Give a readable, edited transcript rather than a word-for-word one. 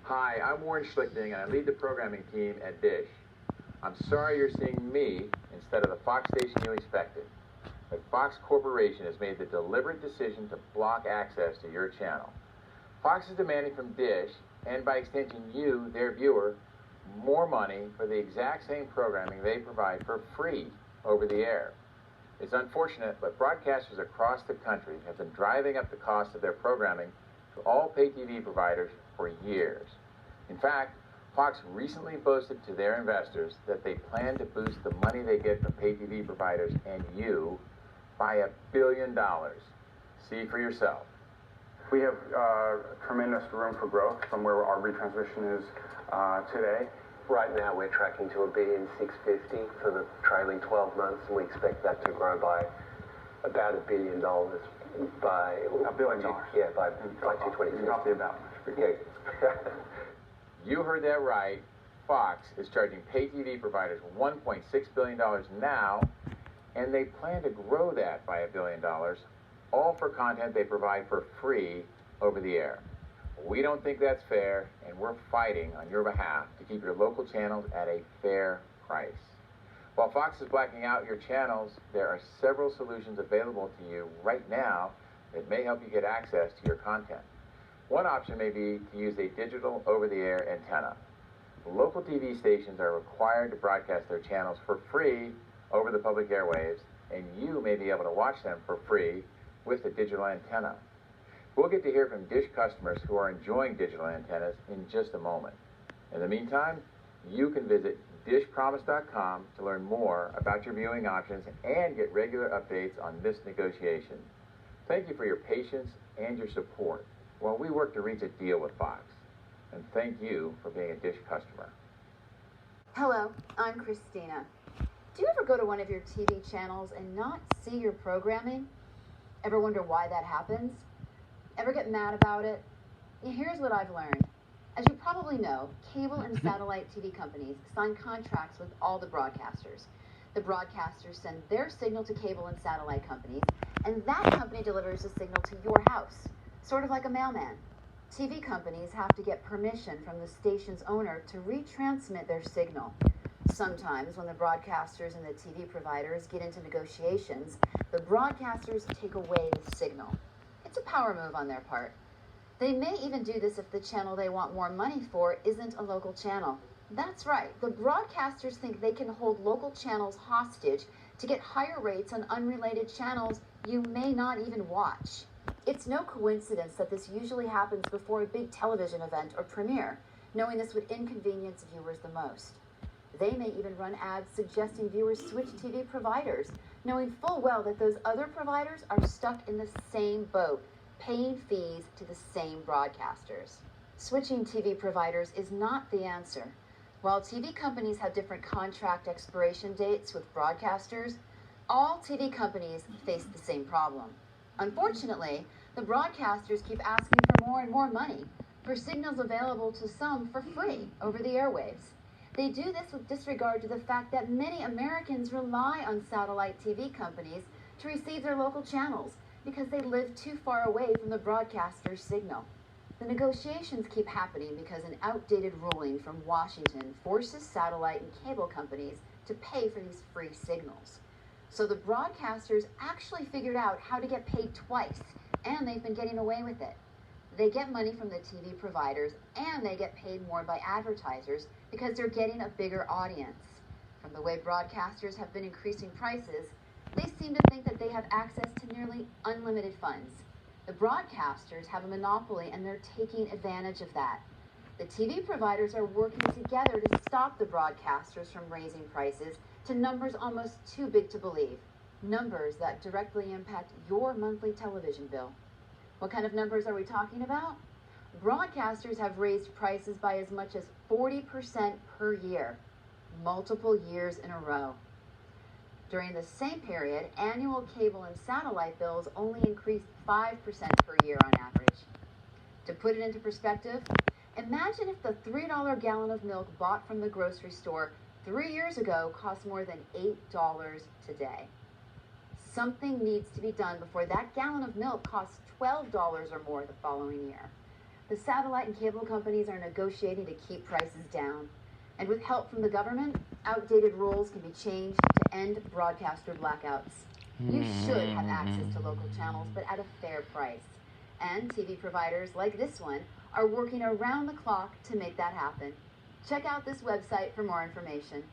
Hi, I'm Warren Schlichting, and I lead the programming team at Dish. I'm sorry you're seeing me instead of the Fox station you expected. But Fox Corporation has made the deliberate decision to block access to your channel. Fox is demanding from Dish, and by extension you, their viewer, more money for the exact same programming they provide for free over the air. It's unfortunate, but broadcasters across the country have been driving up the cost of their programming to all pay TV providers for years. In fact, Fox recently boasted to their investors that they plan to boost the money they get from pay TV providers and you by $1 billion. See for yourself. We have tremendous room for growth from where our retransmission is today. Right now we're tracking to $1.65 billion for the trailing 12 months, and we expect that to grow by about $1 billion by... $1 billion? Yeah, by 2026. Not the about. Yeah. You heard that right. Fox is charging pay TV providers $1.6 billion now, and they plan to grow that by $1 billion, all for content they provide for free over the air. We don't think that's fair, and we're fighting on your behalf to keep your local channels at a fair price. While Fox is blacking out your channels, there are several solutions available to you right now that may help you get access to your content. One option may be to use a digital over-the-air antenna. Local TV stations are required to broadcast their channels for free over the public airwaves, and you may be able to watch them for free with a digital antenna. We'll get to hear from Dish customers who are enjoying digital antennas in just a moment. In the meantime, you can visit dishpromise.com to learn more about your viewing options and get regular updates on this negotiation. Thank you for your patience and your support while we work to reach a deal with Fox. And thank you for being a Dish customer. Hello, I'm Christina. Do you ever go to one of your TV channels and not see your programming? Ever wonder why that happens? Ever get mad about it? Here's what I've learned. As you probably know, cable and satellite TV companies sign contracts with all the broadcasters. The broadcasters send their signal to cable and satellite companies, and that company delivers the signal to your house, sort of like a mailman. TV companies have to get permission from the station's owner to retransmit their signal. Sometimes when the broadcasters and the TV providers get into negotiations, the broadcasters take away the signal. It's a power move on their part. They may even do this if the channel they want more money for isn't a local channel. That's right, the broadcasters think they can hold local channels hostage to get higher rates on unrelated channels you may not even watch. It's no coincidence that this usually happens before a big television event or premiere, knowing this would inconvenience viewers the most. They may even run ads suggesting viewers switch TV providers, knowing full well that those other providers are stuck in the same boat, paying fees to the same broadcasters. Switching TV providers is not the answer. While TV companies have different contract expiration dates with broadcasters, all TV companies face the same problem. Unfortunately, the broadcasters keep asking for more and more money for signals available to some for free over the airwaves. They do this with disregard to the fact that many Americans rely on satellite TV companies to receive their local channels because they live too far away from the broadcaster's signal. The negotiations keep happening because an outdated ruling from Washington forces satellite and cable companies to pay for these free signals. So the broadcasters actually figured out how to get paid twice, and they've been getting away with it. They get money from the TV providers, and they get paid more by advertisers because they're getting a bigger audience. From the way broadcasters have been increasing prices, they seem to think that they have access to nearly unlimited funds. The broadcasters have a monopoly, and they're taking advantage of that. The TV providers are working together to stop the broadcasters from raising prices to numbers almost too big to believe, numbers that directly impact your monthly television bill. What kind of numbers are we talking about? Broadcasters have raised prices by as much as 40% per year, multiple years in a row. During the same period, annual cable and satellite bills only increased 5% per year on average. To put it into perspective, imagine if the $3 gallon of milk bought from the grocery store 3 years ago cost more than $8 today. Something needs to be done before that gallon of milk costs $12 or more the following year. the satellite and cable companies are negotiating to keep prices down. And with help from the government, outdated rules can be changed to end broadcaster blackouts. You should have access to local channels, but at a fair price. And TV providers like this one are working around the clock to make that happen. Check out this website for more information.